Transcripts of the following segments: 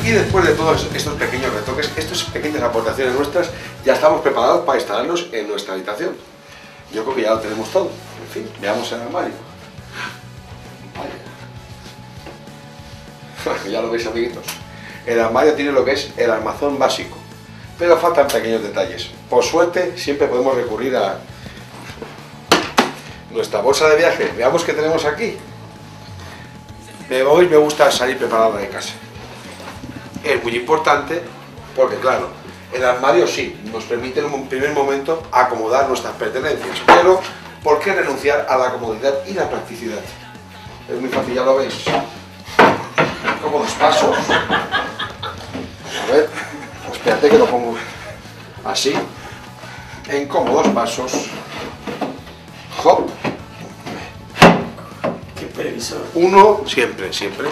Y después de todos estos pequeños retoques, estas pequeñas aportaciones nuestras, ya estamos preparados para instalarnos en nuestra habitación. Yo creo que ya lo tenemos todo. En fin, veamos el armario. Vale. Ya lo veis, amiguitos. El armario tiene lo que es el armazón básico, pero faltan pequeños detalles. Por suerte, siempre podemos recurrir a nuestra bolsa de viaje. Veamos qué tenemos aquí. Hoy me gusta salir preparado de casa. Es muy importante porque, claro, el armario sí nos permite en un primer momento acomodar nuestras pertenencias, pero ¿por qué renunciar a la comodidad y la practicidad? Es muy fácil, ya lo veis. Como dos pasos. A ver, espérate que lo pongo así. En cómodos pasos. Hop. Qué previsor. Uno, siempre, siempre.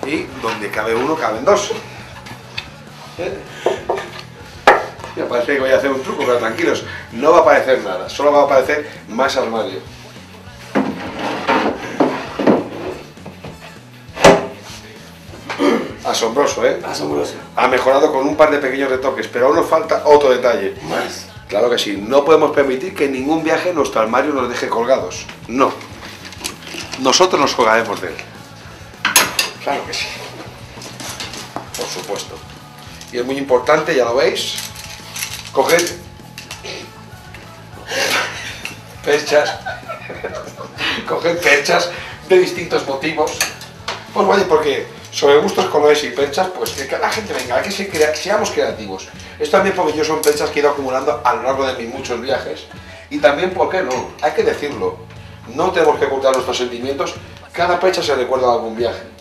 Y donde cabe uno, caben dos. Me parece que voy a hacer un truco, pero tranquilos, no va a aparecer nada, solo va a aparecer más armario. Asombroso, ¿eh? Asombroso. Ha mejorado con un par de pequeños retoques, pero aún nos falta otro detalle. Más. Claro que sí, no podemos permitir que en ningún viaje nuestro armario nos deje colgados. No. Nosotros nos colgaremos de él. Claro que sí. Por supuesto. Y es muy importante, ya lo veis, coger perchas, de distintos motivos. Pues vale, porque sobre gustos, colores y perchas, pues que la gente venga, que seamos creativos. Esto también porque yo son perchas que he ido acumulando a lo largo de mis muchos viajes. Y también, ¿por qué no? Hay que decirlo. No tenemos que ocultar nuestros sentimientos. Cada percha se recuerda a algún viaje.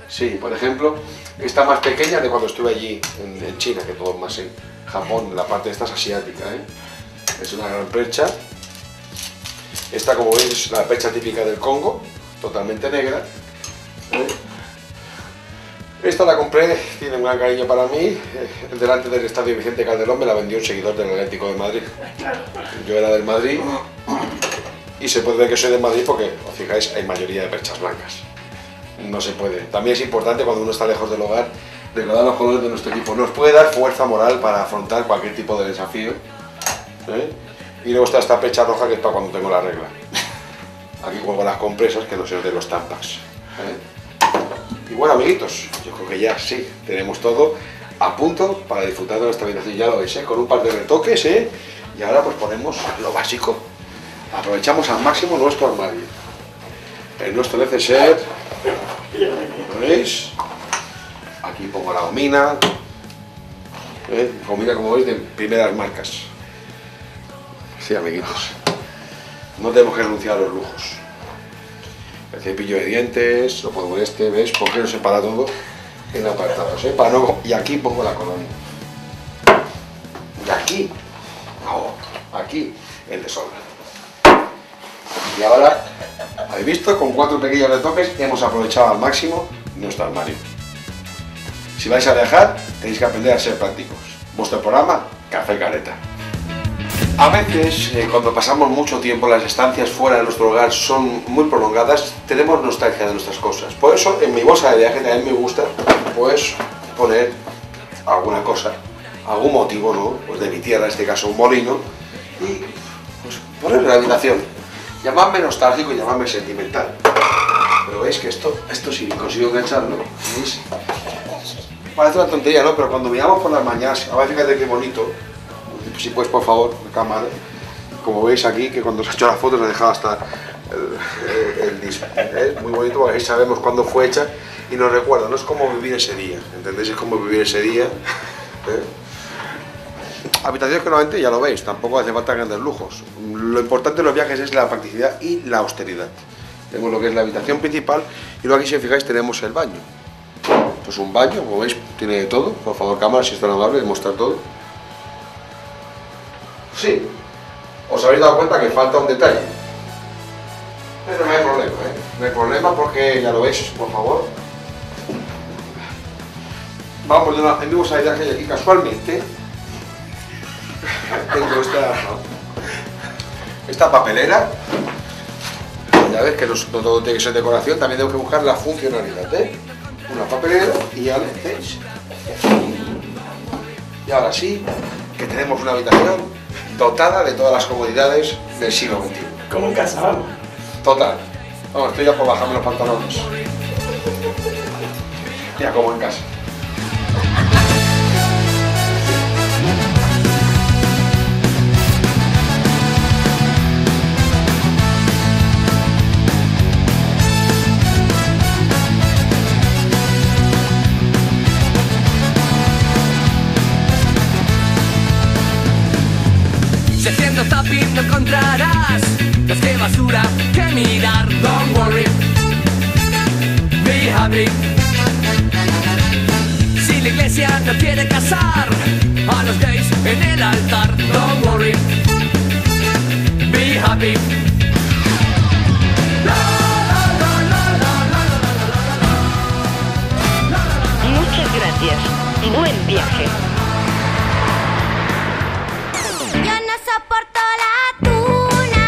Sí, por ejemplo, esta más pequeña de cuando estuve allí en China, que todo más en Japón, la parte de esta es asiática, ¿eh? Es una gran percha. Esta, como veis, es la percha típica del Congo, totalmente negra, ¿eh? Esta la compré, tiene un gran cariño para mí, delante del estadio Vicente Calderón me la vendió un seguidor del Atlético de Madrid. Yo era del Madrid y se puede ver que soy del Madrid porque, os fijáis, hay mayoría de perchas blancas. No se puede. También es importante cuando uno está lejos del hogar recordar los colores de nuestro equipo. Nos puede dar fuerza moral para afrontar cualquier tipo de desafío, ¿eh? Y luego está esta percha roja que es para cuando tengo la regla. Aquí cuelgo las compresas que no se de los Tampax, ¿eh? Y bueno, amiguitos, yo creo que ya sí, tenemos todo a punto para disfrutar de nuestra habitación. Ya lo veis, ¿eh? Con un par de retoques, ¿eh? Y ahora pues ponemos lo básico. Aprovechamos al máximo nuestro armario. En nuestro neceser, ¿lo veis? Aquí pongo la gomina, gomina como veis de primeras marcas. Sí, amiguitos, no tenemos que renunciar a los lujos. El cepillo de dientes, lo pongo en este, ¿ves? Porque no se para todo en apartados, ¿eh? Para no... Y aquí pongo la colonia. Y aquí, no, aquí el desorden. Y ahora, ¿habéis visto? Con 4 pequeños retoques hemos aprovechado al máximo nuestro armario. Si vais a viajar, tenéis que aprender a ser prácticos. Vuestro programa, Café Caleta. A veces, cuando pasamos mucho tiempo, las estancias fuera de nuestro hogar son muy prolongadas, tenemos nostalgia de nuestras cosas. Por eso, en mi bolsa de viaje también me gusta, pues, poner alguna cosa, algún motivo, ¿no? Pues de mi tierra, en este caso un molino, y pues ponerlo en la habitación. Llamadme nostálgico y llamadme sentimental. Pero veis que esto sí consigo engancharlo, ¿veis? Parece una tontería, ¿no? Pero cuando miramos por las mañanas, ahora fíjate qué bonito. Si puedes, por favor, la cámara. Como veis aquí, que cuando se ha hecho la foto se ha dejado hasta el disco. Es muy bonito porque ahí sabemos cuándo fue hecha y nos recuerda, no es como vivir ese día, ¿entendéis? Es como vivir ese día. Habitaciones que normalmente ya lo veis, tampoco hace falta grandes lujos. Lo importante de los viajes es la practicidad y la austeridad. Tenemos lo que es la habitación principal y luego aquí, si os fijáis, tenemos el baño. Pues un baño, como veis, tiene de todo. Por favor, cámara, si es tan amable, de mostrar todo. Sí, os habéis dado cuenta que falta un detalle. Pero no hay problema, ¿eh? No hay problema porque ya lo veis, por favor. Vamos de una en a viaje y aquí casualmente tengo esta papelera. Ya ves que no todo tiene que ser decoración, también tengo que buscar la funcionalidad, ¿eh? Una papelera y ya veis, Y ahora sí, que tenemos una habitación dotada de todas las comodidades del siglo XXI. Como en casa, vamos. Total. Vamos, estoy ya por bajarme los pantalones. Ya como en casa. Si haciendo tapping no encontrarás más que basura que mirar. Don't worry, be happy. Si la iglesia no quiere casar a los gays en el altar. Don't worry, be happy. Muchas gracias. Buen viaje. Yo no soporto la tuna,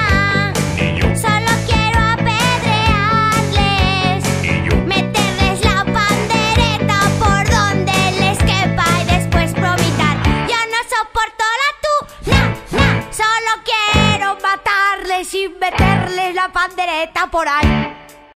solo quiero apedrearles, meterles la pandereta por donde les quepa y después vomitar. Yo no soporto la tuna, solo quiero matarles y meterles la pandereta por ahí.